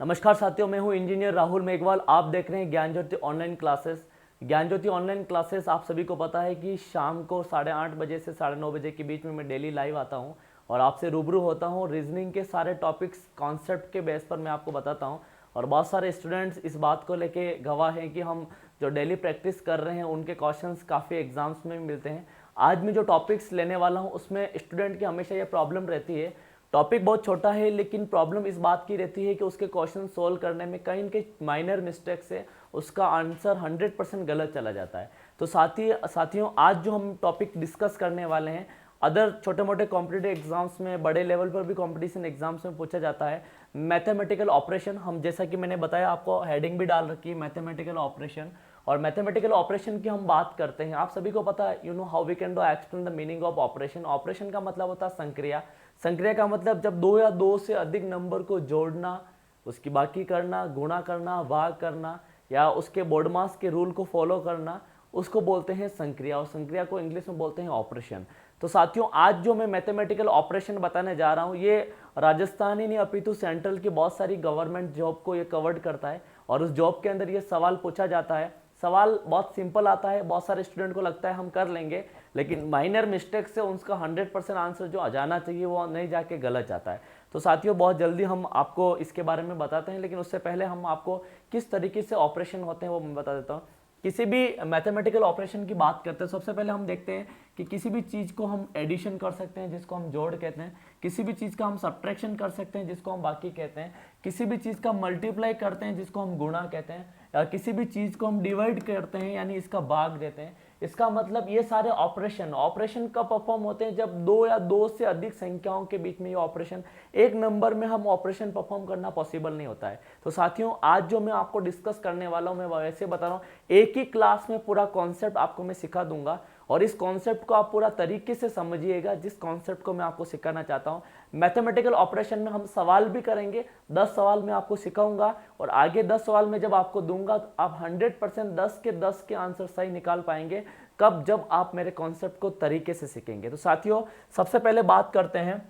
नमस्कार साथियों, मैं हूं इंजीनियर राहुल मेघवाल। आप देख रहे हैं ज्ञान ज्योति ऑनलाइन क्लासेस। ज्ञान ज्योति ऑनलाइन क्लासेस आप सभी को पता है कि शाम को 8:30 बजे से 9:30 बजे के बीच में मैं डेली लाइव आता हूं और आपसे रूबरू होता हूं। रीजनिंग के सारे टॉपिक्स कॉन्सेप्ट के बेस पर मैं आपको बताता हूं और बहुत सारे स्टूडेंट्स इस बात को लेके गवाह हैं कि हम जो डेली प्रैक्टिस कर रहे हैं उनके क्वेश्चंस काफ़ी एग्जाम्स में मिलते हैं। आज मैं जो टॉपिक्स लेने वाला हूँ उसमें स्टूडेंट की हमेशा ये प्रॉब्लम रहती है। टॉपिक बहुत छोटा है लेकिन प्रॉब्लम इस बात की रहती है कि उसके क्वेश्चन सोल्व करने में कहीं के माइनर मिस्टेक से उसका आंसर 100% गलत चला जाता है। तो साथियों, आज जो हम टॉपिक डिस्कस करने वाले हैं, अदर छोटे मोटे कॉम्पिटिटिव एग्जाम्स में, बड़े लेवल पर भी कॉम्पिटिशन एग्जाम्स में पूछा जाता है मैथमेटिकल ऑपरेशन। हम जैसा कि मैंने बताया, आपको हेडिंग भी डाल रखी है मैथमेटिकल ऑपरेशन। और मैथमेटिकल ऑपरेशन की हम बात करते हैं, आप सभी को पता है, you know how we can do explain the meaning of operation. Operation का मतलब होता है संक्रिया। संक्रिया का मतलब जब दो या दो से अधिक नंबर को जोड़ना, उसकी बाकी करना, गुणा करना, भाग करना या उसके बोर्डमास के रूल को फॉलो करना, उसको बोलते हैं संक्रिया। और संक्रिया को इंग्लिश में बोलते हैं ऑपरेशन। तो साथियों, आज जो मैं मैथमेटिकल ऑपरेशन बताने जा रहा हूँ ये राजस्थान ही नहीं अपितु सेंट्रल की बहुत सारी गवर्नमेंट जॉब को ये कवर्ड करता है और उस जॉब के अंदर ये सवाल पूछा जाता है। सवाल बहुत सिंपल आता है, बहुत सारे स्टूडेंट को लगता है हम कर लेंगे, लेकिन माइनर मिस्टेक से उसका 100% आंसर जो आ जाना चाहिए वो नहीं जाके गलत जाता है। तो साथियों, बहुत जल्दी हम आपको इसके बारे में बताते हैं, लेकिन उससे पहले हम आपको किस तरीके से ऑपरेशन होते हैं वो मैं बता देता हूँ। किसी भी मैथमेटिकल ऑपरेशन की बात करते हैं, सबसे पहले हम देखते हैं कि किसी भी चीज़ को हम एडिशन कर सकते हैं जिसको हम जोड़ कहते हैं, किसी भी चीज़ का हम सब्ट्रैक्शन कर सकते हैं जिसको हम बाकी कहते हैं, किसी भी चीज़ का मल्टीप्लाई करते हैं जिसको हम गुणा कहते हैं, या किसी भी चीज़ को हम डिवाइड करते हैं यानी इसका भाग देते हैं। इसका मतलब ये सारे ऑपरेशन कब परफॉर्म होते हैं, जब दो या दो से अधिक संख्याओं के बीच में ये ऑपरेशन, एक नंबर में हम ऑपरेशन परफॉर्म करना पॉसिबल नहीं होता है। तो साथियों, आज जो मैं आपको डिस्कस करने वाला हूं, मैं वैसे बता रहा हूं, एक ही क्लास में पूरा कॉन्सेप्ट आपको मैं सिखा दूंगा और इस कॉन्सेप्ट को आप पूरा तरीके से समझिएगा जिस कॉन्सेप्ट को मैं आपको सिखाना चाहता हूं। मैथमेटिकल ऑपरेशन में हम सवाल भी करेंगे, 10 सवाल मैं आपको सिखाऊंगा और आगे 10 सवाल में जब आपको दूंगा तो आप 100% 10 के 10 के आंसर सही निकाल पाएंगे। कब? जब आप मेरे कॉन्सेप्ट को तरीके से सीखेंगे। तो साथियों, सबसे पहले बात करते हैं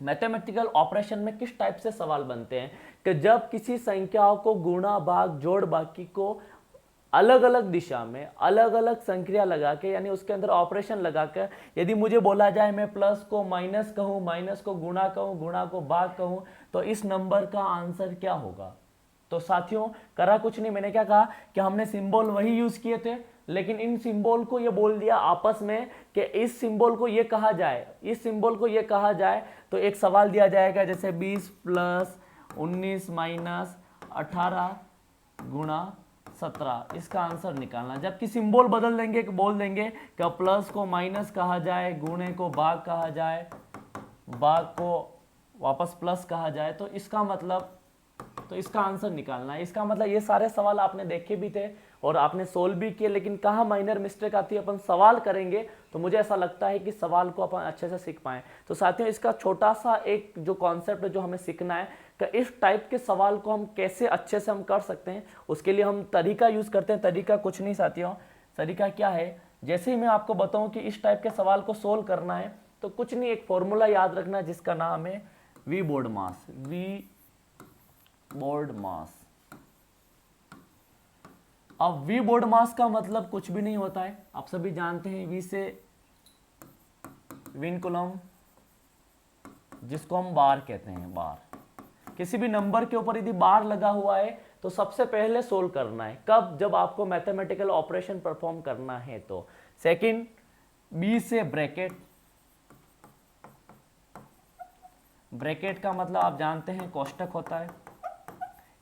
मैथमेटिकल ऑपरेशन में किस टाइप से सवाल बनते हैं। कि जब किसी संख्याओं को गुणा, भाग, जोड़, बाकी को अलग अलग दिशा में अलग अलग संक्रिया लगा के, यानी उसके अंदर ऑपरेशन लगाकर, यदि मुझे बोला जाए मैं प्लस को माइनस कहूँ, माइनस को गुणा कहूँ, गुणा को भाग कहूँ, तो इस नंबर का आंसर क्या होगा। तो साथियों, करा कुछ नहीं, मैंने क्या कहा कि हमने सिंबल वही यूज किए थे, लेकिन इन सिंबल को ये बोल दिया आपस में कि इस सिंबल को ये कहा जाए, इस सिंबल को ये कहा जाए। तो एक सवाल दिया जाएगा जैसे 20 प्लस 19 माइनस 18 गुणा 17, इसका आंसर निकालना। जबकि सिंबल बदल देंगे, बोल देंगे कि प्लस को माइनस कहा जाए, गुणे को भाग कहा जाए, भाग को वापस प्लस कहा जाए, तो इसका मतलब, तो इसका आंसर निकालना है। इसका मतलब ये सारे सवाल आपने देखे भी थे और आपने सोल्व भी किए, लेकिन कहाँ माइनर मिस्टेक आती है, अपन सवाल करेंगे तो मुझे ऐसा लगता है कि सवाल को अपन अच्छे से सीख पाएं। तो साथियों, इसका छोटा सा एक जो कॉन्सेप्ट है जो हमें सीखना है कि इस टाइप के सवाल को हम कैसे अच्छे से हम कर सकते हैं, उसके लिए हम तरीका यूज करते हैं। तरीका कुछ नहीं साथियों, तरीका क्या है, जैसे ही मैं आपको बताऊं कि इस टाइप के सवाल को सोल्व करना है तो कुछ नहीं, एक फॉर्मूला याद रखना जिसका नाम है V board mass. V board mass. अब वी बोर्ड मास का मतलब कुछ भी नहीं होता है, आप सभी जानते हैं, वी से विन कूलम, जिसको हम बार कहते हैं। बार, किसी भी नंबर के ऊपर यदि बार लगा हुआ है तो सबसे पहले सोल्व करना है। कब? जब आपको मैथमेटिकल ऑपरेशन परफॉर्म करना है। तो सेकंड, बी से ब्रैकेट। ब्रैकेट का मतलब आप जानते हैं कोष्टक होता है,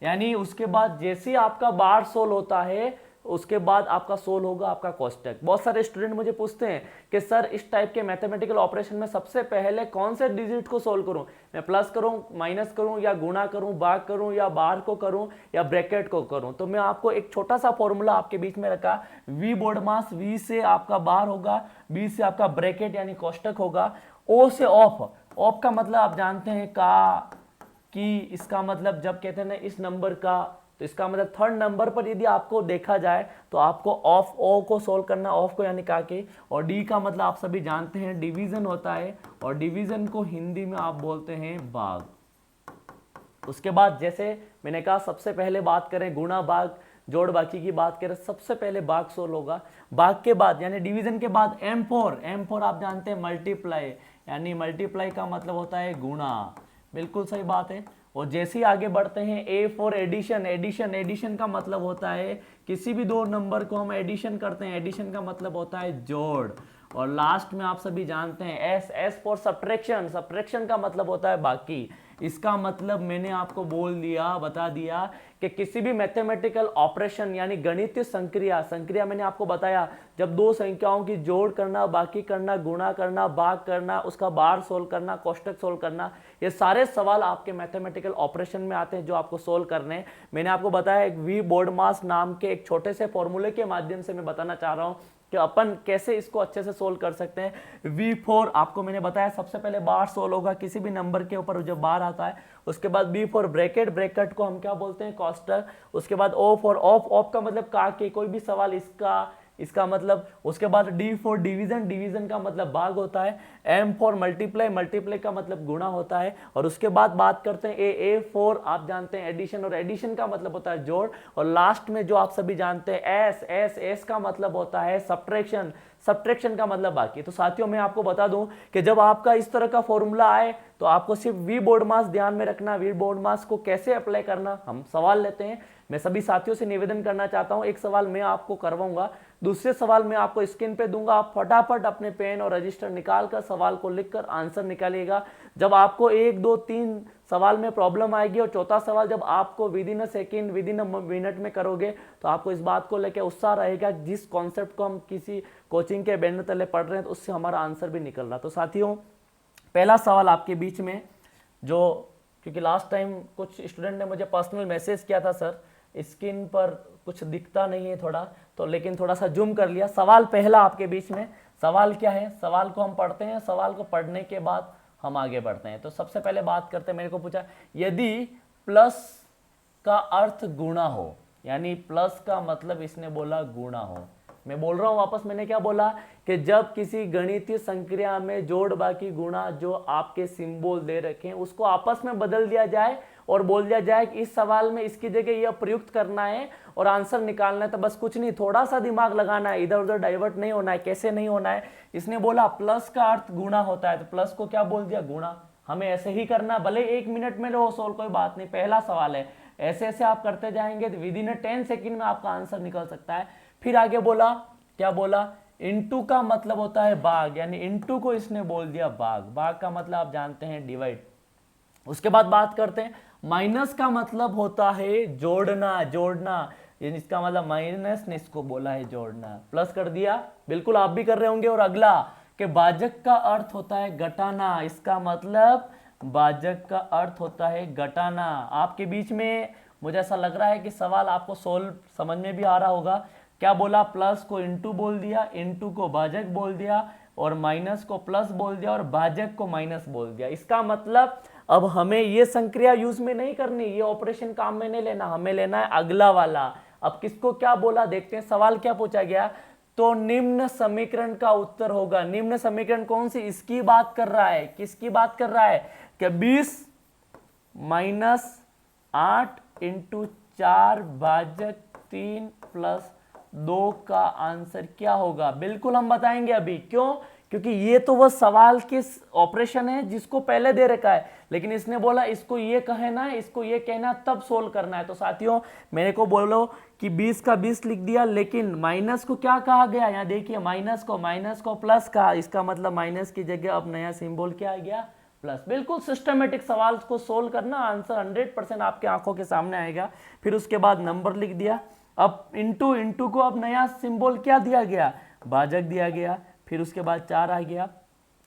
यानी उसके बाद जैसे ही आपका बार सोल्व होता है उसके बाद आपका सोल्व होगा आपका कोष्टक। बहुत सारे स्टूडेंट मुझे पूछते हैं कि सर इस टाइप के मैथमेटिकल ऑपरेशन में सबसे पहले कौन से डिजिट को सोल्व करूं, मैं प्लस करूं, माइनस करूं, या गुणा करूं, भाग करूं, या बार को करूं, या ब्रैकेट को करूं। तो मैं आपको एक छोटा सा फॉर्मूला आपके बीच में रखा, वी बोर्ड मास, वी से आपका बार होगा, बी से आपका ब्रैकेट यानी कोष्टक होगा, ओ से ऑफ। ऑफ का मतलब आप जानते हैं का, कि इसका मतलब जब कहते हैं ना इस नंबर का, तो इसका मतलब थर्ड नंबर पर यदि आपको देखा जाए तो आपको ऑफ, ओ को सोल्व करना, ऑफ को यानी का के। और डी का मतलब आप सभी जानते हैं डिवीजन होता है, और डिवीजन को हिंदी में आप बोलते हैं भाग। उसके बाद जैसे मैंने कहा सबसे पहले बात करें गुणा भाग जोड़ बाकी की बात करें, सबसे पहले भाग सोल्व होगा। भाग के बाद यानी डिवीजन के बाद M4 आप जानते हैं मल्टीप्लाई, यानी मल्टीप्लाई का मतलब होता है गुणा, बिल्कुल सही बात है। और जैसे ही आगे बढ़ते हैं A4 एडिशन का मतलब होता है किसी भी दो नंबर को हम एडिशन करते हैं, एडिशन का मतलब होता है जोड़। और लास्ट में आप सभी जानते हैं S फॉर सब्ट्रैक्शन का मतलब होता है बाकी। इसका मतलब मैंने आपको बता दिया कि किसी भी मैथमेटिकल ऑपरेशन यानी गणितीय संक्रिया मैंने आपको बताया, जब दो संख्याओं की जोड़ करना, बाकी करना, गुणा करना, भाग करना, उसका बार सोल्व करना, कोष्टक सोल्व करना, ये सारे सवाल आपके मैथमेटिकल ऑपरेशन में आते हैं जो आपको सोल्व करने हैं। मैंने आपको बताया एक वी बोर्डमास नाम के एक छोटे से फॉर्मूले के माध्यम से मैं बताना चाह रहा हूं कि अपन कैसे इसको अच्छे से सोल्व कर सकते हैं। V4 आपको मैंने बताया सबसे पहले बार सोल्व होगा किसी भी नंबर के ऊपर जब बार आता है, उसके बाद B4 ब्रैकेट को हम क्या बोलते हैं कोष्टक, उसके बाद O4 ऑफ का मतलब काके, कोई भी सवाल इसका मतलब, उसके बाद D4 डिवीजन का मतलब भाग होता है, M4 मल्टीप्लाई का मतलब गुणा होता है, और उसके बाद बात करते हैं A4 आप जानते हैं एडिशन, और एडिशन का मतलब होता है जोड़, और लास्ट में जो आप सभी जानते हैं S का मतलब होता है सब्ट्रैक्शन का मतलब बाकी। तो साथियों मैं आपको बता दूं कि जब आपका इस तरह का फॉर्मूला आए तो आपको सिर्फ वी बोर्ड मास ध्यान में रखना। वी बोर्ड मास को कैसे अप्लाई करना, हम सवाल लेते हैं। मैं सभी साथियों से निवेदन करना चाहता हूं, एक सवाल मैं आपको करवाऊंगा, दूसरे सवाल मैं आपको स्क्रीन पे दूंगा, आप फटाफट अपने पेन और रजिस्टर निकालकर सवाल को लिखकर आंसर निकालिएगा। जब आपको 1 2 3 सवाल में प्रॉब्लम आएगी और चौथा सवाल जब आपको with in a second with in a minute में करोगे तो आपको इस बात को लेकर उत्साह रहेगा, जिस कॉन्सेप्ट को हम किसी कोचिंग के बैनर तले पढ़ रहे हैं तो उससे हमारा आंसर भी निकल रहा। तो साथियों पहला सवाल आपके बीच में, जो क्योंकि लास्ट टाइम कुछ स्टूडेंट ने मुझे पर्सनल मैसेज किया था, सर स्क्रीन पर कुछ दिखता नहीं है थोड़ा, तो लेकिन थोड़ा सा जूम कर लिया। सवाल पहला आपके बीच में, सवाल क्या है, सवाल को हम पढ़ते हैं, सवाल को पढ़ने के बाद हम आगे बढ़ते हैं। तो सबसे पहले बात करते हैं, मेरे को पूछा यदि प्लस का अर्थ गुणा हो, यानी प्लस का मतलब इसने बोला गुणा हो। मैं बोल रहा हूं वापस, मैंने क्या बोला कि जब किसी गणितीय संक्रिया में जोड़ बाकी गुणा जो आपके सिंबल दे रखे हैं उसको आपस में बदल दिया जाए और बोल दिया जाए कि इस सवाल में इसकी जगह यह प्रयुक्त करना है और आंसर निकालना है, तो बस कुछ नहीं, थोड़ा सा दिमाग लगाना है, इधर उधर डाइवर्ट नहीं होना है। कैसे नहीं होना है, इसने बोला प्लस का अर्थ गुणा होता है तो प्लस को क्या बोल दिया, गुणा। हमें ऐसे ही करना, भले 1 मिनट में लो सोल्व, कोई बात नहीं, पहला सवाल है, ऐसे ऐसे आप करते जाएंगे तो विद इन 10 सेकेंड में आपका आंसर निकल सकता है। फिर आगे बोला, क्या बोला, इनटू का मतलब होता है भाग, यानी इनटू को इसने बोल दिया भाग का मतलब आप जानते हैं डिवाइड। उसके बाद बात करते हैं माइनस का मतलब होता है जोड़ना, इसका मतलब माइनस ने इसको बोला है जोड़ना, प्लस कर दिया, बिल्कुल आप भी कर रहे होंगे। और अगला कि भाजक का अर्थ होता है घटाना, इसका मतलब भाजक का अर्थ होता है घटाना। आपके बीच में मुझे ऐसा लग रहा है कि सवाल आपको सोल्व समझ में भी आ रहा होगा। क्या बोला, प्लस को इनटू बोल दिया, इनटू को भाजक बोल दिया, और माइनस को प्लस बोल दिया, और भाजक को माइनस बोल दिया। इसका मतलब अब हमें ये संक्रिया यूज में नहीं करनी, ये ऑपरेशन काम में नहीं लेना, हमें लेना है अगला वाला। अब किसको क्या बोला देखते हैं, सवाल क्या पूछा गया, तो निम्न समीकरण का उत्तर होगा। निम्न समीकरण कौन सी, इसकी बात कर रहा है, किसकी बात कर रहा है कि 20 माइनस 8 इंटू 4 भाजक 3 प्लस 2 का आंसर क्या होगा। बिल्कुल हम बताएंगे अभी, क्यों, क्योंकि ये तो वह सवाल के ऑपरेशन है जिसको पहले दे रखा है, लेकिन इसने बोला इसको ये कहना है, इसको ये कहना तब सोल्व करना है। तो साथियों मेरे को बोलो कि 20 का 20 लिख दिया, लेकिन माइनस को क्या कहा गया, यहाँ देखिए माइनस को प्लस कहा, इसका मतलब माइनस की जगह अब नया सिंबल क्या आ गया, प्लस। बिल्कुल सिस्टमेटिक सवाल को सोल्व करना, आंसर 100% आपके आंखों के सामने आएगा। फिर उसके बाद नंबर लिख दिया, अब इंटू को अब नया सिंबल क्या दिया गया, भाजक दिया गया। फिर उसके बाद 4 आ गया,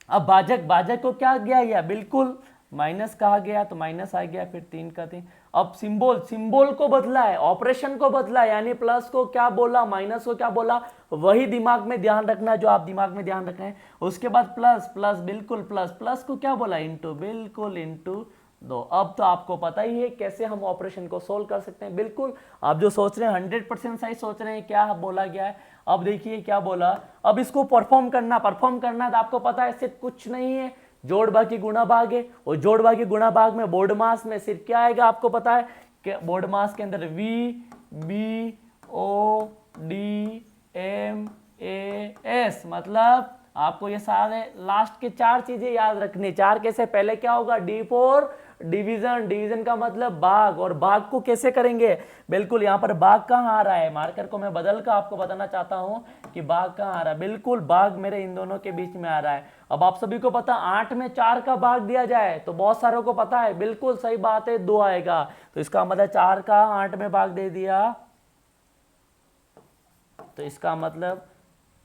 अब भाजक को क्या दिया गया, बिल्कुल माइनस कहा गया तो माइनस आ गया, फिर 3 का 3। अब सिंबल को बदला है, ऑपरेशन को बदला है, यानी प्लस को क्या बोला, माइनस को क्या बोला, वही दिमाग में ध्यान रखना जो आप दिमाग में ध्यान रख रहे हैं। उसके बाद प्लस बिल्कुल प्लस को क्या बोला, इंटू, बिल्कुल इंटू 2। अब तो आपको पता ही है कैसे हम ऑपरेशन को सोल्व कर सकते हैं। बिल्कुल आप जो सोच रहे हैं 100% सही सोच रहे हैं, क्या बोला गया है। अब देखिए क्या बोला, अब इसको परफॉर्म करना तो आपको पता है सिर्फ कुछ नहीं है, जोड़ बाकी गुणा भाग है, और जोड़ बाकी गुणा भाग में बोर्ड मास में सिर्फ क्या आएगा आपको पता है कि बोर्ड मास के अंदर V B O D M A S, मतलब आपको ये सारे लास्ट के 4 चीजें याद रखनी। 4 कैसे, पहले क्या होगा D फॉर डिवीजन, डिवीजन का मतलब भाग, और भाग को कैसे करेंगे, बिल्कुल यहाँ पर भाग कहाँ आ रहा है, मार्कर को मैं बदल कर आपको बताना चाहता हूँ कि भाग कहाँ आ रहा है, बिल्कुल भाग मेरे इन दोनों के बीच में आ रहा है। अब आप सभी को पता 8 में 4 का भाग दिया जाए तो बहुत सारों को पता है, बिल्कुल सही बात है 2 आएगा, तो इसका मतलब 4 का 8 में भाग दे दिया, तो इसका मतलब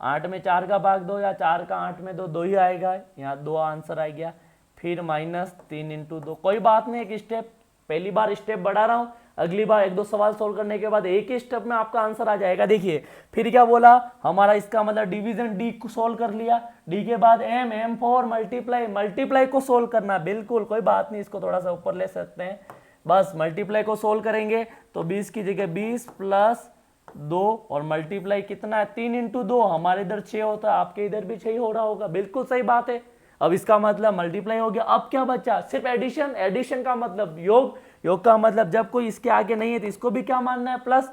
8 में 4 का भाग 2 या 4 का 8 में 2, 2 ही आएगा, यहाँ 2 आंसर आ गया। फिर -3 × 2, कोई बात नहीं, एक स्टेप, पहली बार स्टेप बढ़ा रहा हूँ, अगली बार 1-2 सवाल सोल्व करने के बाद एक ही स्टेप में आपका आंसर आ जाएगा। देखिए फिर क्या बोला हमारा, इसका मतलब डिवीजन डी को सोल्व कर लिया, डी के बाद एम फॉर मल्टीप्लाई, मल्टीप्लाई को सोल्व करना, बिल्कुल कोई बात नहीं, इसको थोड़ा सा ऊपर ले सकते हैं, बस मल्टीप्लाई को सोल्व करेंगे तो 20 की जगह 20 + 2, और मल्टीप्लाई कितना है 3 × 2, हमारे इधर 6 होता है, आपके इधर भी 6 हो रहा होगा, बिल्कुल सही बात है। अब इसका मतलब मल्टीप्लाई हो गया, अब क्या बचा, सिर्फ एडिशन, एडिशन का मतलब योग, योग का मतलब जब कोई इसके आगे नहीं है तो इसको भी क्या मानना है प्लस,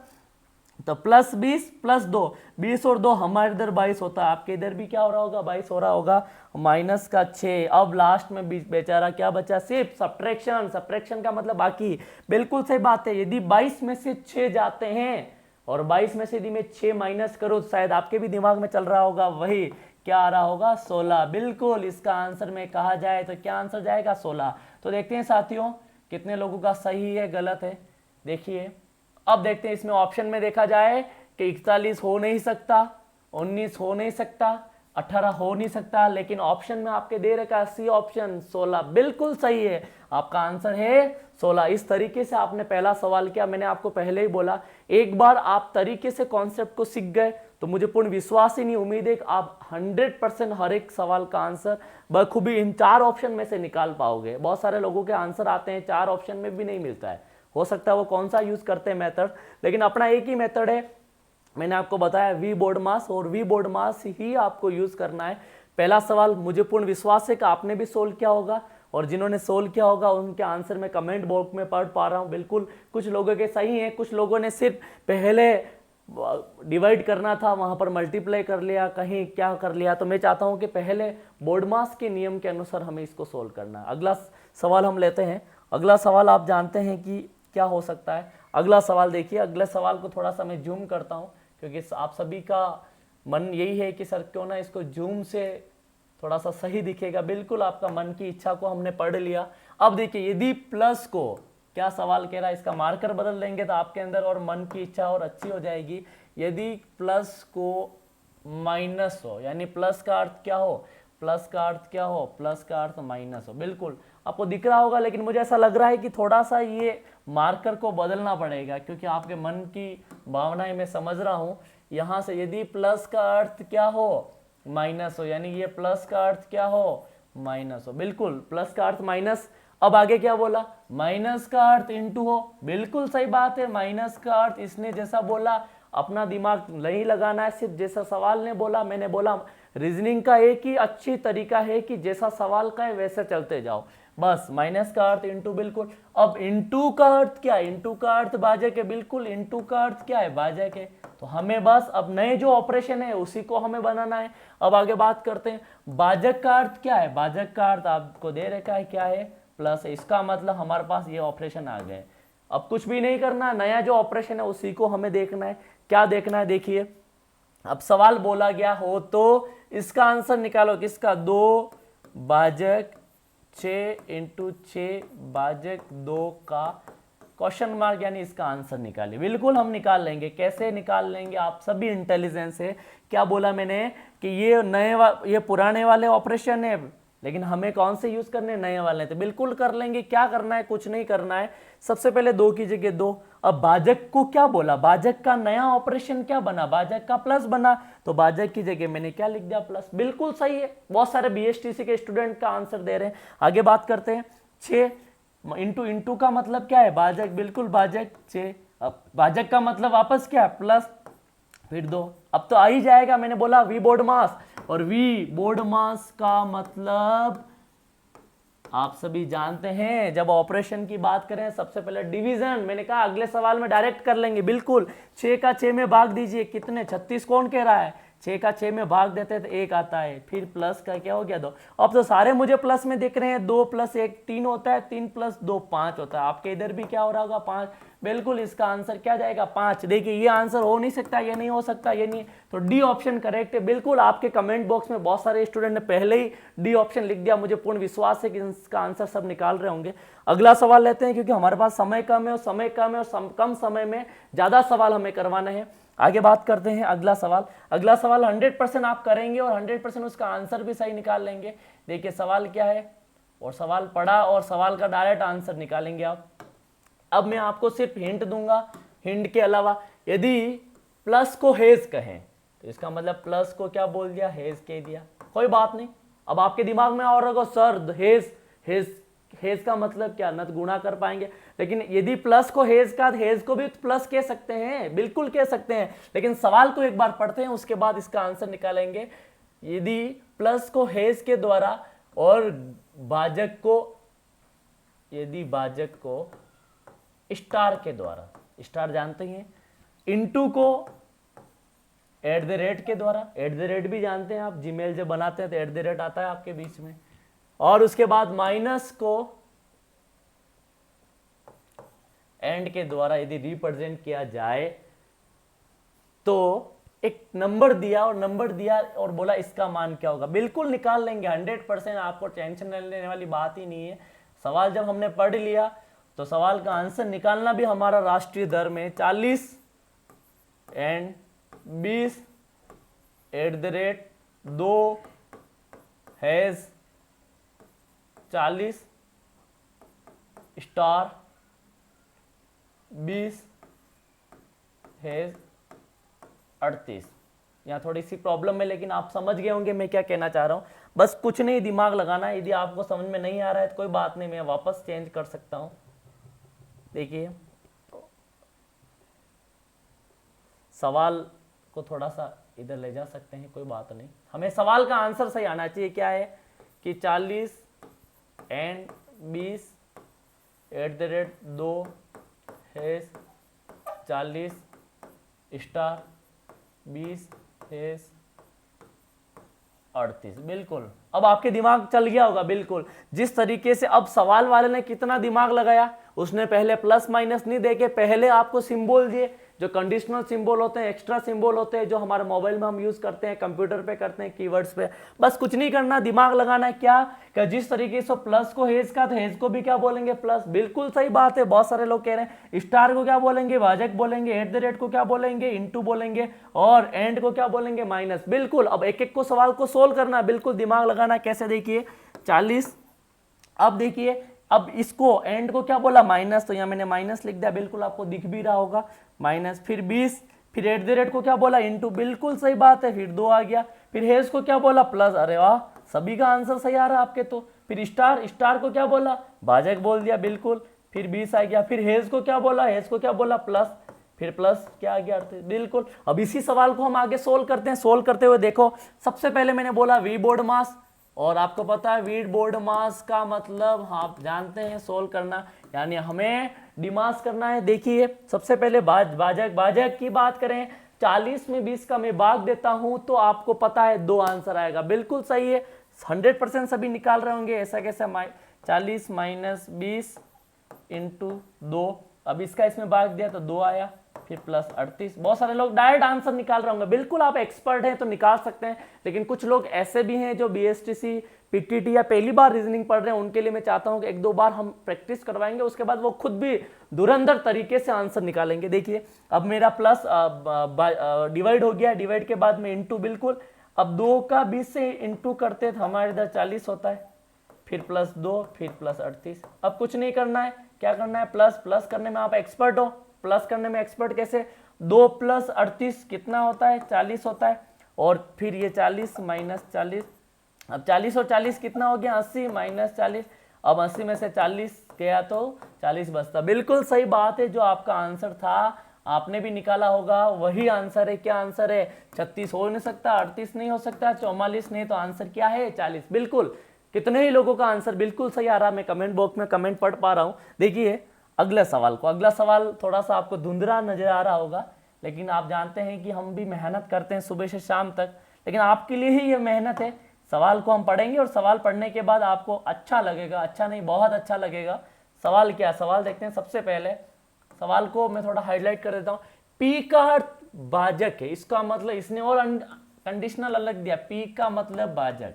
तो +20 + 2, 20 और 2 हमारे इधर 22 होता है, आपके इधर भी क्या हो रहा होगा 22 हो रहा होगा, -6। अब लास्ट में बेचारा क्या बचा, सिर्फ सब्ट्रैक्शन, सब्ट्रैक्शन का मतलब बाकी, बिल्कुल सही बात है। यदि 22 में से 6 जाते हैं और 22 में से यदि मैं 6 माइनस करूं, शायद आपके भी दिमाग में चल रहा होगा, वही क्या आ रहा होगा 16, बिल्कुल इसका आंसर में कहा जाए तो क्या आंसर जाएगा 16। तो देखते हैं साथियों कितने लोगों का सही है गलत है, देखिए अब देखते हैं इसमें ऑप्शन में देखा जाए कि 41 हो नहीं सकता, 19 हो नहीं सकता, 18 हो नहीं सकता, लेकिन ऑप्शन में आपके दे रखा सी ऑप्शन 16, बिल्कुल सही है, आपका आंसर है 16। इस तरीके से आपने पहला सवाल किया, मैंने आपको पहले ही बोला, एक बार आप तरीके से कॉन्सेप्ट को सीख गए तो मुझे पूर्ण विश्वास ही नहीं, उम्मीद है कि आप 100% हर एक सवाल का आंसर बखूबी इन 4 ऑप्शन में से निकाल पाओगे। बहुत सारे लोगों के आंसर आते हैं 4 ऑप्शन में भी नहीं मिलता है, हो सकता है वो कौन सा यूज करते हैं मेथड, लेकिन अपना एक ही मेथड है, मैंने आपको बताया वी बोर्ड मास, और वी बोर्ड मास ही आपको यूज करना है। पहला सवाल मुझे पूर्ण विश्वास है कि आपने भी सोल्व किया होगा, और जिन्होंने सोल्व किया होगा उनके आंसर मैं कमेंट बॉक्स में पढ़ पा रहा हूं, बिल्कुल कुछ लोगों के सही हैं, कुछ लोगों ने सिर्फ पहले डिवाइड करना था वहां पर मल्टीप्लाई कर लिया, कहीं क्या कर लिया, तो मैं चाहता हूं कि पहले बोर्ड मास के नियम के अनुसार हमें इसको सोल्व करना है। अगला सवाल हम लेते हैं, अगला सवाल आप जानते हैं कि क्या हो सकता है। अगला सवाल देखिए, अगले सवाल को थोड़ा सा मैं जूम करता हूं क्योंकि आप सभी का मन यही है कि सर क्यों ना इसको जूम से थोड़ा सा सही दिखेगा, बिल्कुल आपका मन की इच्छा को हमने पढ़ लिया। अब देखिए यदि प्लस को, क्या सवाल कह रहा है, इसका मार्कर बदल देंगे तो आपके अंदर और मन की इच्छा और अच्छी हो जाएगी। यदि प्लस को माइनस हो, यानी प्लस का अर्थ क्या हो, प्लस का अर्थ क्या हो, प्लस का अर्थ माइनस हो, बिल्कुल आपको दिख रहा होगा, लेकिन मुझे ऐसा लग रहा है कि थोड़ा सा ये मार्कर को बदलना पड़ेगा क्योंकि आपके मन की भावनाएं मैं समझ रहा हूं। यहां से यदि प्लस का अर्थ क्या हो, माइनस हो, यानी ये प्लस का अर्थ क्या हो, माइनस हो, बिल्कुल प्लस का अर्थ माइनस। अब आगे क्या बोला, माइनस का अर्थ इंटू हो, बिल्कुल सही बात है, माइनस का अर्थ इसने जैसा बोला अपना दिमाग नहीं लगाना है, सिर्फ जैसा सवाल ने बोला, मैंने बोला रीजनिंग का एक ही अच्छी तरीका है कि जैसा सवाल का है वैसे चलते जाओ, बस माइनस का अर्थ इंटू, बिल्कुल। अब इंटू का अर्थ क्या है, इंटू का अर्थ भाजक है, बिल्कुल इंटू का अर्थ क्या है, भाजक है, तो हमें बस अब नए जो ऑपरेशन है उसी को हमें बनाना है। अब आगे बात करते हैं, भाजक का अर्थ क्या है, भाजक का अर्थ आपको दे रखा है क्या है, प्लस है, इसका मतलब हमारे पास ये ऑपरेशन आ गए। अब कुछ भी नहीं करना, नया जो ऑपरेशन है उसी को हमें देखना है। क्या देखना है, देखिए अब सवाल बोला गया हो तो इसका आंसर निकालो, किसका, 2 भाजक 6 × 6 भाजक 2 का क्वेश्चन मार्क, यानी इसका आंसर निकालिए। बिल्कुल हम निकाल लेंगे, कैसे निकाल लेंगे, आप सभी इंटेलिजेंस है। क्या बोला मैंने कि ये ये पुराने वाले ऑपरेशन है, लेकिन हमें कौन से यूज करने, नए वाले, तो बिल्कुल कर लेंगे। क्या करना है, कुछ नहीं करना है, सबसे पहले 2 की जगह 2। अब भाजक को क्या बोला, भाजक का नया ऑपरेशन क्या बना, भाजक का प्लस बना, तो भाजक की जगह मैंने क्या लिख दिया, प्लस, बिल्कुल सही है। बहुत सारे बीएसटीसी के स्टूडेंट का आंसर दे रहे हैं। आगे बात करते हैं, 6 इंटू का मतलब क्या है, भाजक, बिल्कुल भाजक 6। अब भाजक का मतलब वापस क्या है, प्लस, फिर 2। अब तो आ ही जाएगा, मैंने बोला वी बोर्ड मास, और वी बोर्ड मास का मतलब आप सभी जानते हैं जब ऑपरेशन की बात करें सबसे पहले डिवीजन, मैंने कहा अगले सवाल में डायरेक्ट कर लेंगे बिल्कुल। 6 का 6 में भाग दीजिए, कितने 36 कौन कह रहा है, 6 का 6 में भाग देते हैं तो 1 आता है, फिर प्लस का क्या हो गया 2। अब तो सारे मुझे प्लस में दिख रहे हैं, 2 + 1 3 होता है, 3 + 2 5 होता है। आपके इधर भी क्या हो रहा होगा 5, बिल्कुल इसका आंसर क्या जाएगा 5। देखिए ये आंसर हो नहीं सकता, ये नहीं हो सकता, ये नहीं, तो डी ऑप्शन करेक्ट है बिल्कुल। आपके कमेंट बॉक्स में बहुत सारे स्टूडेंट ने पहले ही डी ऑप्शन लिख दिया, मुझे पूर्ण विश्वास है कि इसका आंसर सब निकाल रहे होंगे। अगला सवाल लेते हैं क्योंकि हमारे पास समय कम है और समय कम है और कम समय में ज्यादा सवाल हमें करवाना है। आगे बात करते हैं अगला सवाल। अगला सवाल 100% आप करेंगे और 100% उसका आंसर भी सही निकाल लेंगे। देखिए सवाल क्या है, और सवाल पढ़ा और सवाल का डायरेक्ट आंसर निकालेंगे आप। अब मैं आपको सिर्फ हिंट दूंगा, हिंट के अलावा यदि प्लस को हेज कहें तो इसका मतलब प्लस को क्या बोल दिया, हेज कह दिया, कोई बात नहीं। अब आपके दिमाग में और रखो सर हेज हेज हेज का मतलब क्या, न तो गुणा कर पाएंगे, लेकिन यदि प्लस को हेज का, हेज को भी प्लस कह सकते हैं, बिल्कुल कह सकते हैं, लेकिन सवाल को एक बार पढ़ते हैं उसके बाद इसका आंसर निकालेंगे। यदि प्लस को हेज के द्वारा और भाजक को, यदि भाजक को स्टार के द्वारा, स्टार जानते हैं, इनटू को @ के द्वारा, @ भी जानते हैं आप, जीमेल जब बनाते हैं तो @ आता है आपके बीच में, और उसके बाद माइनस को एंड के द्वारा यदि रिप्रेजेंट किया जाए तो एक नंबर दिया और नंबर दिया और बोला इसका मान क्या होगा, बिल्कुल निकाल लेंगे 100%। आपको टेंशन लेने वाली बात ही नहीं है। सवाल जब हमने पढ़ लिया तो सवाल का आंसर निकालना भी हमारा राष्ट्रीय धर्म है। 40 एंड 20 @ 2 40 स्टार 20 38। यहाँ थोड़ी सी प्रॉब्लम है लेकिन आप समझ गए होंगे मैं क्या कहना चाह रहा हूँ। बस कुछ नहीं, दिमाग लगाना है। यदि आपको समझ में नहीं आ रहा है तो कोई बात नहीं, मैं वापस चेंज कर सकता हूँ। देखिए सवाल को थोड़ा सा इधर ले जा सकते हैं, कोई बात नहीं, हमें सवाल का आंसर सही आना चाहिए। क्या है कि 40 एंड 20 @ 2 40 स्टार 20 38। बिल्कुल अब आपके दिमाग चल गया होगा, बिल्कुल जिस तरीके से अब सवाल वाले ने कितना दिमाग लगाया, उसने पहले प्लस माइनस नहीं देके पहले आपको सिंबल दिए, जो कंडीशनल सिंबल होते हैं, एक्स्ट्रा सिंबल होते हैं, जो हमारे मोबाइल में हम यूज करते हैं, कंप्यूटर पे करते हैं, कीवर्ड्स पे। बस कुछ नहीं करना, दिमाग लगाना है। क्या कि जिस तरीके से प्लस को हेज का, तो हेज को भी क्या बोलेंगे प्लस, बिल्कुल सही बात है। बहुत सारे लोग कह रहे हैं स्टार को क्या बोलेंगे भाजक बोलेंगे, @ को क्या बोलेंगे इनटू बोलेंगे, और एंड को क्या बोलेंगे माइनस। बिल्कुल अब एक एक को सवाल को सोल्व करना है, बिल्कुल दिमाग लगाना। कैसे देखिए 40, अब देखिए अब इसको एंड को क्या बोला माइनस, तो यहाँ मैंने माइनस लिख दिया, बिल्कुल आपको दिख भी रहा होगा माइनस, फिर 20, फिर @ को क्या बोला इनटू, बिल्कुल सही बात है, फिर 2 आ गया, फिर हेज को क्या बोला प्लस, अरे वाह सभी का आंसर सही आ रहा है आपके। तो फिर स्टार को क्या बोला भाजक बोल दिया, बिल्कुल, फिर 20 आ गया, फिर हेज को क्या बोला, हेज को क्या बोला प्लस, फिर प्लस क्या आ गया, बिल्कुल। अब इसी सवाल को हम आगे सोल्व करते हैं। सोल्व करते हुए देखो, सबसे पहले मैंने बोला वी बोर्ड मास, और आपको पता है वी बोर्ड मास का मतलब आप जानते हैं सोल्व करना, यानी हमें डिमास करना है। देखिए सबसे पहले भाजक की बात करें, 40 में 20 का मैं भाग देता हूं तो आपको पता है 2 आंसर आएगा, बिल्कुल सही है। 100% सभी निकाल रहे होंगे, ऐसा कैसे 40 - 20 × 2, अब इसका इसमें भाग दिया तो 2 आया, फिर प्लस 38। बहुत सारे लोग डायरेक्ट आंसर निकाल रहे होंगे, बिल्कुल आप एक्सपर्ट हैं तो निकाल सकते हैं, लेकिन कुछ लोग ऐसे भी हैं जो BSTC PTT या पहली बार रीजनिंग पढ़ रहे हैं, उनके लिए मैं चाहता हूं कि 1-2 बार हम प्रैक्टिस करवाएंगे, उसके बाद वो खुद भी धुरंधर तरीके से आंसर निकालेंगे। देखिए अब मेरा प्लस डिवाइड हो गया, डिवाइड के बाद में इंटू, बिल्कुल अब 2 का 20 से इंटू करते तो हमारे इधर 40 होता है, फिर प्लस 2, फिर प्लस 38। अब कुछ नहीं करना है, क्या करना है प्लस करने में आप एक्सपर्ट हो, प्लस करने में एक्सपर्ट कैसे, 2 + 38 कितना होता है 40 होता है, और फिर ये 40 - 40, अब 40 और 40 कितना हो गया 80 - 40, अब 80 में से 40 गया तो 40 बचता। बिल्कुल सही बात है, जो आपका आंसर था आपने भी निकाला होगा वही आंसर है। क्या आंसर है, 36 हो नहीं सकता, 38 नहीं हो सकता, 44 नहीं, तो आंसर क्या है 40। बिल्कुल कितने ही लोगों का आंसर बिल्कुल सही आ रहा है, मैं कमेंट बॉक्स में कमेंट पढ़ पा रहा हूँ। देखिए अगले सवाल को, अगला सवाल थोड़ा सा आपको धुंधला नजर आ रहा होगा, लेकिन आप जानते हैं कि हम भी मेहनत करते हैं सुबह से शाम तक, लेकिन आपके लिए ही ये मेहनत है। सवाल को हम पढ़ेंगे और सवाल पढ़ने के बाद आपको अच्छा लगेगा, अच्छा नहीं बहुत अच्छा लगेगा। सवाल क्या, सवाल देखते हैं। सबसे पहले सवाल को मैं थोड़ा हाईलाइट कर देता हूँ। पी का अर्थ भाजक है, इसका मतलब इसने और कंडीशनल अलग दिया, पी का मतलब भाजक।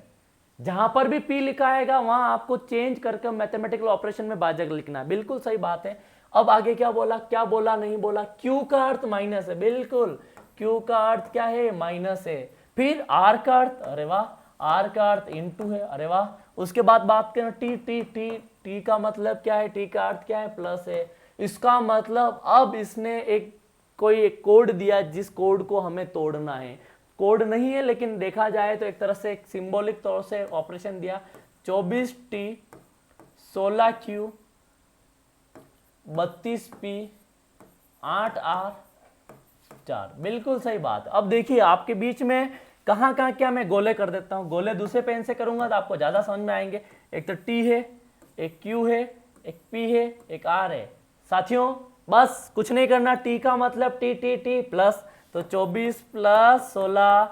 जहां पर भी पी लिखा आएगा वहां आपको चेंज करके मैथमेटिकल ऑपरेशन में भाजक लिखना है, बिल्कुल सही बात है। अब आगे क्या बोला, क्या बोला नहीं बोला, क्यू का अर्थ माइनस है, बिल्कुल क्यू का अर्थ क्या है, माइनस है। फिर आर का अर्थ, अरे वाह, आर का अर्थ इनटू है, अरे वाह। उसके बाद बात करें टी, टी टी टी का मतलब क्या है, टी का अर्थ क्या है, प्लस है। इसका मतलब अब इसने एक कोई एक कोड दिया जिस कोड को हमें तोड़ना है। कोड नहीं है लेकिन देखा जाए तो एक तरह से एक सिंबॉलिक तौर से ऑपरेशन दिया। 24T 16Q 32P 8R 4, बिल्कुल सही बात। अब देखिए आपके बीच में कहां कहां क्या मैं गोले कर देता हूं। गोले दूसरे पेन से करूंगा तो आपको ज्यादा समझ में आएंगे। एक तो T है, एक Q है, एक P है, एक R है। साथियों बस कुछ नहीं करना, T का मतलब T T T प्लस, तो 24 प्लस 16,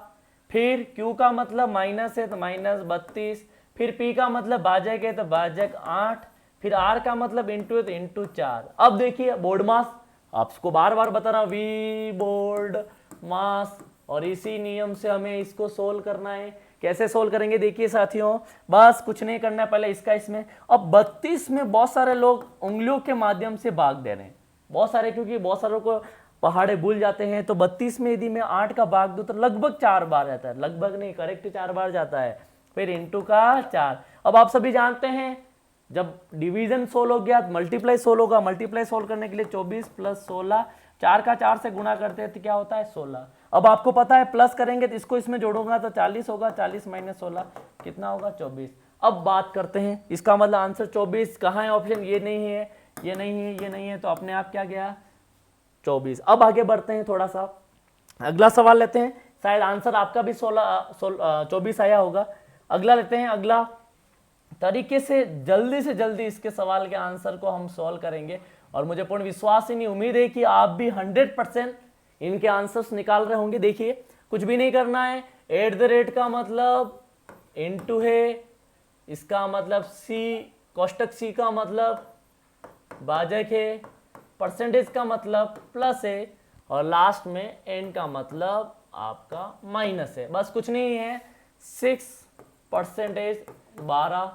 फिर Q का मतलब माइनस है तो माइनस 32, फिर P का मतलब भाजक है तो भाजक 8, फिर R का मतलब इंटू है तो इंटू 4। अब देखिए बोर्ड मास, आपको बार बार बता रहा हूं, वी बोर्ड मास, और इसी नियम से हमें इसको सोल्व करना है। कैसे सोल्व करेंगे देखिए साथियों, बस कुछ नहीं करना है, पहले इसका इसमें। अब 32 में बहुत सारे लोग उंगलियों के माध्यम से भाग दे रहे हैं, बहुत सारे, क्योंकि बहुत सारों को पहाड़े भूल जाते हैं। तो 32 में यदि मैं 8 का भाग दूं तो लगभग 4 बार जाता है, लगभग नहीं करेक्ट 4 बार जाता है। फिर इंटू का 4। अब आप सभी जानते हैं जब डिवीजन सोल्व हो गया मल्टीप्लाई सोल्व होगा। मल्टीप्लाई सोल्व करने के लिए 24 प्लस 16, 4 का 4 से गुणा करते हैं तो क्या होता है 16। अब आपको पता है प्लस करेंगे तो इसको इसमें जोड़ूंगा तो 40 होगा, 40 माइनस 16 कितना होगा 24। अब बात करते हैं, इसका मतलब आंसर 24 कहाँ है, ऑप्शन ये नहीं है, ये नहीं है, ये नहीं है, तो अपने आप क्या गया 24। अब आगे बढ़ते हैं, थोड़ा सा अगला सवाल लेते हैं। शायद आंसर आपका भी 24 आया होगा। अगला लेते हैं, अगला तरीके से जल्दी इसके सवाल के आंसर को हम सॉल्व करेंगे, और मुझे पूर्ण विश्वास ही नहीं, उम्मीद है कि आप भी 100% इनके आंसर्स निकाल रहे होंगे। देखिए कुछ भी नहीं करना है, एट द रेट का मतलब इनटू है, इसका मतलब सी, कोष्टक सी का मतलब भाजक है, परसेंटेज का मतलब प्लस है, और लास्ट में एन का मतलब आपका माइनस है। बस कुछ नहीं है, 6% 12,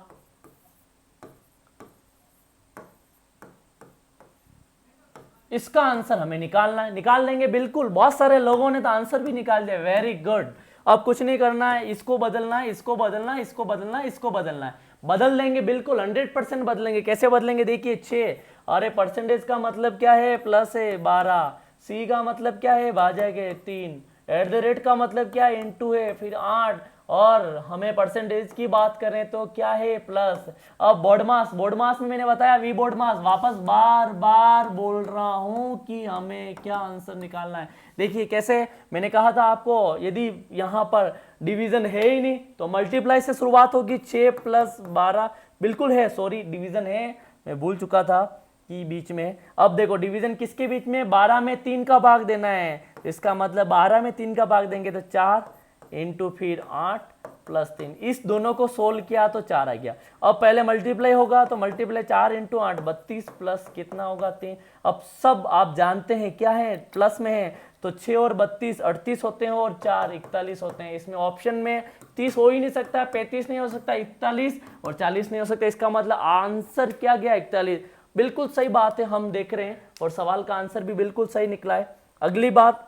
इसका आंसर हमें निकालना है। निकाल लेंगे बिल्कुल, बहुत सारे लोगों ने तो आंसर भी निकाल दिया, वेरी गुड। अब कुछ नहीं करना है, इसको बदलना है, इसको बदलना है, इसको बदलना है, इसको बदलना है, बदल देंगे बिल्कुल 100% बदलेंगे। कैसे बदलेंगे देखिए 6, अरे परसेंटेज का मतलब क्या है प्लस है 12, सी का मतलब क्या है भाजक है 3, एट द रेट का मतलब क्या है इनटू है, फिर 8, और हमें परसेंटेज की बात करें तो क्या है प्लस। अब बोर्ड मास में मैंने बताया वी बोर्ड मास, वापस बार बार बोल रहा हूं कि हमें क्या आंसर निकालना है। देखिए कैसे, मैंने कहा था आपको यदि यहां पर डिवीजन है ही नहीं तो मल्टीप्लाई से शुरुआत होगी, 6 प्लस 12, बिल्कुल है, सॉरी डिवीजन है, मैं भूल चुका था कि बीच में। अब देखो डिवीजन किसके बीच में, 12 में 3 का भाग देना है, इसका मतलब 12 में 3 का भाग देंगे तो 4 इंटू फिर 8 प्लस 3, इस दोनों को सोल्व किया तो 4 आ गया। अब पहले मल्टीप्लाई होगा तो मल्टीप्लाई 4 इंटू 8 32 प्लस कितना होगा 3। अब सब आप जानते हैं क्या है, प्लस में है तो 6 और 32 38 होते हैं, और 4 41 होते हैं। इसमें ऑप्शन में 30 हो ही नहीं सकता, 35 नहीं हो सकता, 41 और 40 नहीं हो सकता। इसका मतलब आंसर क्या गया 41, बिल्कुल सही बात है, हम देख रहे हैं और सवाल का आंसर भी बिल्कुल सही निकला है। अगली बात,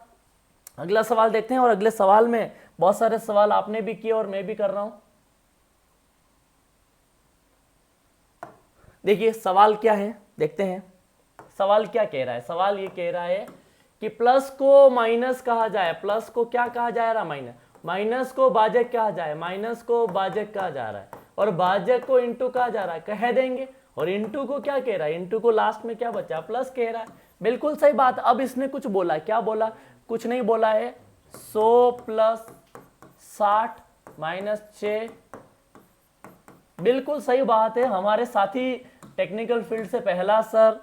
अगला सवाल देखते हैं, और अगले सवाल में बहुत सारे सवाल आपने भी किए और मैं भी कर रहा हूं। देखिए सवाल क्या है देखते हैं, सवाल क्या कह रहा है। सवाल ये कह रहा है कि प्लस को माइनस कहा जाए, प्लस को क्या कहा जा रहा है माइनस, माइनस को भाजक कहा जाए, माइनस को भाजक कहा जा रहा है, और भाजक को इंटू कहा जा रहा है, कह देंगे। और इंटू को क्या कह रहा है, इंटू को लास्ट में क्या बचा प्लस कह रहा है, बिल्कुल सही बात। अब इसने कुछ बोला, क्या बोला, कुछ नहीं बोला है, 100 प्लस 60 माइनस 6 बिल्कुल सही बात है। हमारे साथी टेक्निकल फील्ड से पहला सर,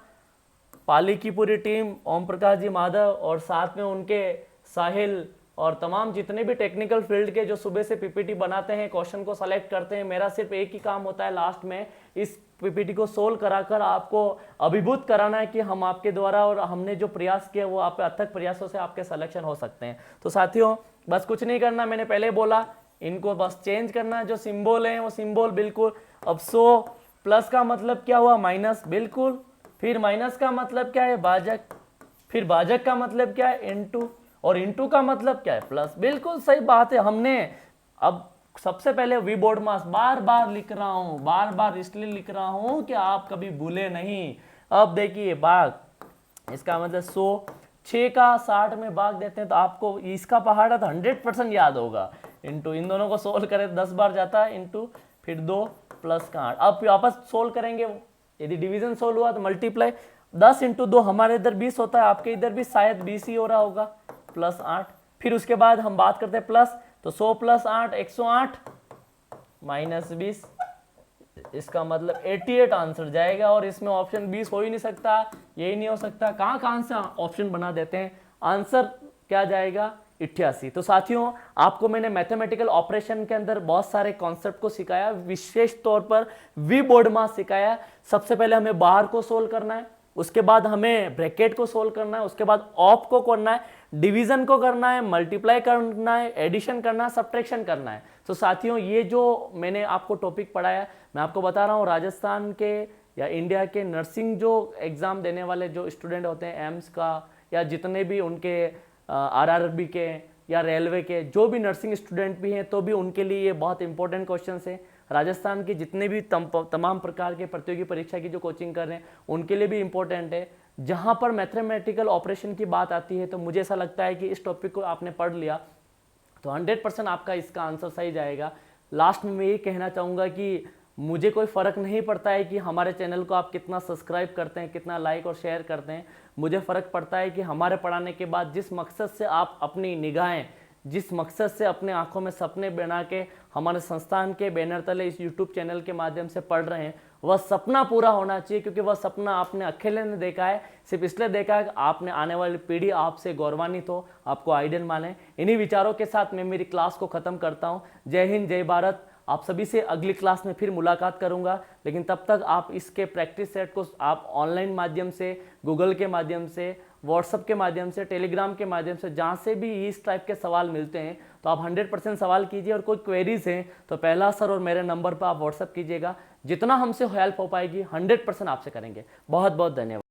पाली की पूरी टीम, ओम प्रकाश जी माधव और साथ में उनके साहिल और तमाम जितने भी टेक्निकल फील्ड के जो सुबह से पीपीटी बनाते हैं, क्वेश्चन को सेलेक्ट करते हैं। मेरा सिर्फ एक ही काम होता है लास्ट में इस पीपीटी को सोल्व कराकर आपको अभिभूत कराना है कि हम आपके द्वारा और हमने जो प्रयास किया वो आप अथक प्रयासों से आपके सिलेक्शन हो सकते हैं। तो साथियों बस कुछ नहीं करना, मैंने पहले बोला, इनको बस चेंज करना है। जो सिंबल है वो सिंबल बिल्कुल, अब 100 प्लस का मतलब क्या हुआ माइनस, बिल्कुल। फिर माइनस का मतलब क्या है भाजक, फिर भाजक का मतलब क्या है इनटू, और इनटू का मतलब क्या है प्लस। बिल्कुल सही बात है। हमने अब सबसे पहले वी बोर्ड मास बार बार लिख रहा हूं, बार बार इसलिए लिख रहा हूं कि आप कभी भूले नहीं। अब देखिए भाग, इसका मतलब 100, 6 का 60 में भाग देते हैं तो आपको इसका पहाड़ा तो 100% याद होगा। इनटू इन दोनों को सोल्व करें 10 बार जाता है, इनटू फिर 2 प्लस का 8। अब वापस सोल्व करेंगे, यदि डिवीजन सोल्व हुआ तो मल्टीप्लाई 10 इंटू 2 हमारे इधर 20 होता है, आपके इधर भी शायद 20 ही हो रहा होगा, प्लस 8। फिर उसके बाद हम बात करते हैं प्लस, तो 100 प्लस 8 108 माइनस 20, इसका मतलब 88 आंसर जाएगा। और इसमें ऑप्शन 20 हो ही नहीं सकता, यही नहीं हो सकता, कहाँ से ऑप्शन बना देते हैं। आंसर क्या जाएगा 88। तो साथियों आपको मैंने मैथमेटिकल ऑपरेशन के अंदर बहुत सारे कॉन्सेप्ट को सिखाया, विशेष तौर पर वी बोर्ड मास सिखाया। सबसे पहले हमें बाहर को सोल्व करना है, उसके बाद हमें ब्रैकेट को सोल्व करना है, उसके बाद ऑफ को करना है, डिवीजन को करना है, मल्टीप्लाई करना है, एडिशन करना है, सब्ट्रैक्शन करना है। तो साथियों ये जो मैंने आपको टॉपिक पढ़ाया, मैं आपको बता रहा हूँ राजस्थान के या इंडिया के नर्सिंग जो एग्जाम देने वाले जो स्टूडेंट होते हैं, एम्स का या जितने भी उनके आरआरबी के या रेलवे के जो भी नर्सिंग स्टूडेंट भी हैं, तो भी उनके लिए ये बहुत इंपॉर्टेंट क्वेश्चन है। राजस्थान के जितने भी तमाम प्रकार के प्रतियोगी परीक्षा की जो कोचिंग कर रहे हैं उनके लिए भी इंपॉर्टेंट है। जहां पर मैथमेटिकल ऑपरेशन की बात आती है तो मुझे ऐसा लगता है कि इस टॉपिक को आपने पढ़ लिया तो 100% आपका इसका आंसर सही जाएगा। लास्ट में मैं ये कहना चाहूँगा कि मुझे कोई फ़र्क नहीं पड़ता है कि हमारे चैनल को आप कितना सब्सक्राइब करते हैं, कितना लाइक और शेयर करते हैं। मुझे फ़र्क पड़ता है कि हमारे पढ़ाने के बाद जिस मकसद से आप अपनी निगाहें, जिस मकसद से अपने आंखों में सपने बना के हमारे संस्थान के बैनर तले इस यूट्यूब चैनल के माध्यम से पढ़ रहे हैं, वह सपना पूरा होना चाहिए। क्योंकि वह सपना आपने अकेले ने देखा है, सिर्फ इसलिए देखा है कि आपने आने वाली पीढ़ी आपसे गौरवान्वित हो, आपको आइडल माने। इन्हीं विचारों के साथ मैं मेरी क्लास को ख़त्म करता हूँ। जय हिंद, जय भारत। आप सभी से अगली क्लास में फिर मुलाकात करूंगा, लेकिन तब तक आप इसके प्रैक्टिस सेट को आप ऑनलाइन माध्यम से, गूगल के माध्यम से, व्हाट्सएप के माध्यम से, टेलीग्राम के माध्यम से, जहाँ से भी इस टाइप के सवाल मिलते हैं तो आप 100% सवाल कीजिए। और कोई क्वेरीज हैं तो पहला सर और मेरे नंबर पर आप व्हाट्सएप कीजिएगा। जितना हमसे हेल्प हो पाएगी 100% आपसे करेंगे। बहुत बहुत धन्यवाद।